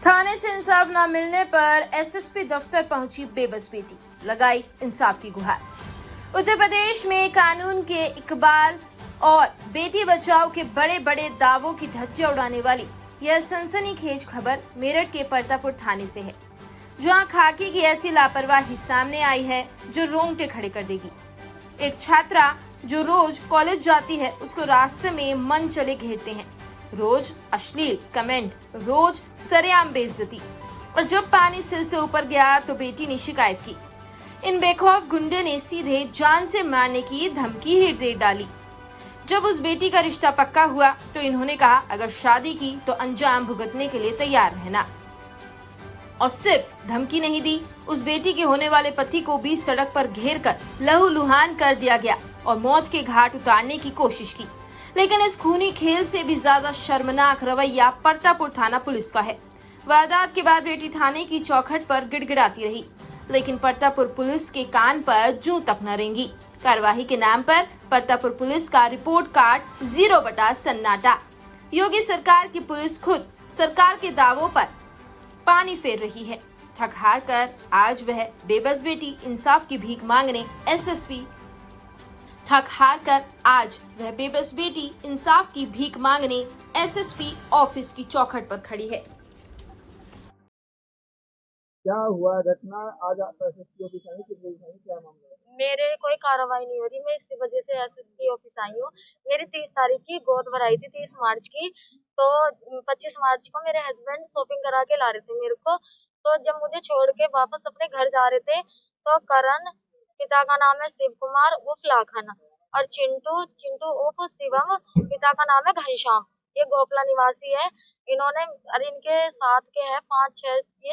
थाने से इंसाफ न मिलने पर एसएसपी दफ्तर पहुंची बेबस बेटी, लगाई इंसाफ की गुहार। उत्तर प्रदेश में कानून के इकबाल और बेटी बचाओ के बड़े बड़े दावों की धज्जियां उड़ाने वाली यह सनसनीखेज खबर मेरठ के परतापुर थाने से है, जहां खाकी की ऐसी लापरवाही सामने आई है जो रोंगटे खड़े कर देगी। एक छात्रा जो रोज कॉलेज जाती है, उसको रास्ते में मन चले घेरते हैं, रोज अश्लील कमेंट, रोज सरेआम बेइज्जती, और जब पानी सिर से ऊपर गया तो बेटी ने शिकायत की। इन बेखौफ गुंडे ने सीधे जान से मारने की धमकी ही दे डाली। जब उस बेटी का रिश्ता पक्का हुआ तो इन्होंने कहा, अगर शादी की तो अंजाम भुगतने के लिए तैयार रहना। और सिर्फ धमकी नहीं दी, उस बेटी के होने वाले पति को भी सड़क पर घेर कर लहूलुहान कर दिया गया और मौत के घाट उतारने की कोशिश की। लेकिन इस खूनी खेल से भी ज्यादा शर्मनाक रवैया परतापुर थाना पुलिस का है। वारदात के बाद बेटी थाने की चौखट पर गिड़गिड़ाती रही, लेकिन परतापुर पुलिस के कान पर जूं तक न रेंगी। कार्यवाही के नाम पर परतापुर पुलिस का रिपोर्ट कार्ड 0 सन्नाटा। योगी सरकार की पुलिस खुद सरकार के दावों पर पानी फेर रही है। थक हार कर आज वह बेबस बेटी इंसाफ की भीख मांगने एसएसपी ऑफिस की चौखट पर खड़ी है। क्या हुआ घटना? आज आप एसएसपी ऑफिस आई, किस वजह से आई, क्या मामला है? मेरे कोई कार्रवाई नहीं हो रही, मैं इसी वजह से एसएसपी ऑफिस आई हूँ। मेरी 30 तारीख की गोद भराई थी, 30 मार्च की। तो 25 मार्च को मेरे हस्बैंड शॉपिंग करा के ला रहे थे मेरे को। तो जब मुझे छोड़ के वापस अपने घर जा रहे थे तो करण, पिता का नाम है शिव कुमार उर्फ लाखन, और चिंटू उर्फ शिवम, पिता का नाम है घनश्याम, ये गोपला निवासी है। इन्होंने, अरे इनके साथ के हैं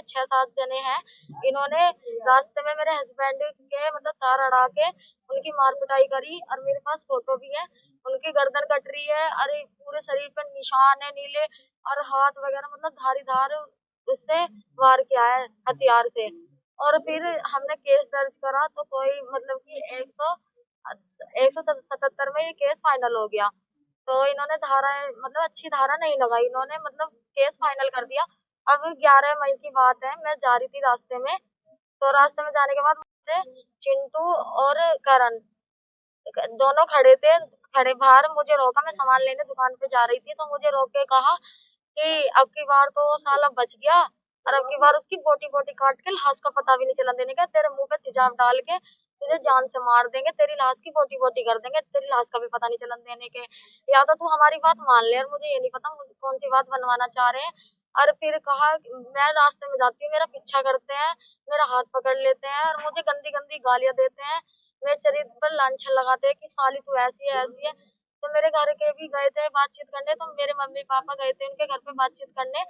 6-7 जने हैं। इन्होंने रास्ते में मेरे हस्बैंड के मतलब तार अड़ा के उनकी मार पिटाई करी, और मेरे पास फोटो भी है। उनकी गर्दन कट रही है, अरे पूरे शरीर पर निशान है नीले, और हाथ वगैरह मतलब धारीदार उससे वार किया है हथियार से। और फिर हमने केस दर्ज करा तो कोई मतलब कि 177 में ये केस फाइनल हो गया। तो इन्होंने धारा मतलब अच्छी धारा नहीं लगाई, इन्होंने मतलब केस फाइनल कर दिया। अब 11 मई की बात है, मैं जा रही थी रास्ते में, तो रास्ते में जाने के बाद मुझसे चिंटू और करण दोनों खड़े बाहर मुझे रोका। मैं सामान लेने दुकान पे जा रही थी, तो मुझे रोक के कहा कि अब की बार तो वो साला बच गया, और अब की बार उसकी बोटी बोटी काट के लाश का पता भी नहीं चला देने का, तेरे मुंह पे तेजाब डाल के तुझे जान से मार देंगे, तेरी लाश की बोटी बोटी कर देंगे, तेरी लाश का भी पता नहीं चलन देने के। या तो तू हमारी बात मान ले, और मुझे ये नहीं पता मुझे कौन सी बात बनवाना चाह रहे हैं। और फिर कहा, मैं रास्ते में जाती हूँ, मेरा पीछा करते हैं, मेरा हाथ पकड़ लेते हैं, और मुझे गंदी गंदी गालियां देते हैं, मेरे चरित्र पर लांछन लगाते हैं कि साली तू ऐसी है ऐसी है। तो मेरे घर के भी गए थे बातचीत करने, तो मेरे मम्मी पापा गए थे उनके घर पे बातचीत करने।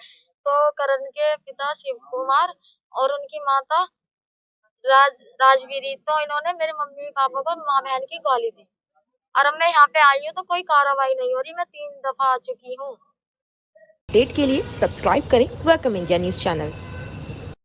तो करण के पिता शिव कुमार और उनकी माता राजवीरी, तो इन्होंने मेरे मम्मी पापा को माँ बहन की गाली दी। और अब मैं यहाँ पे आई हूँ तो कोई कार्रवाई नहीं हो रही, मैं 3 दफा आ चुकी हूँ। अपडेट के लिए सब्सक्राइब करें वेलकम इंडिया न्यूज चैनल।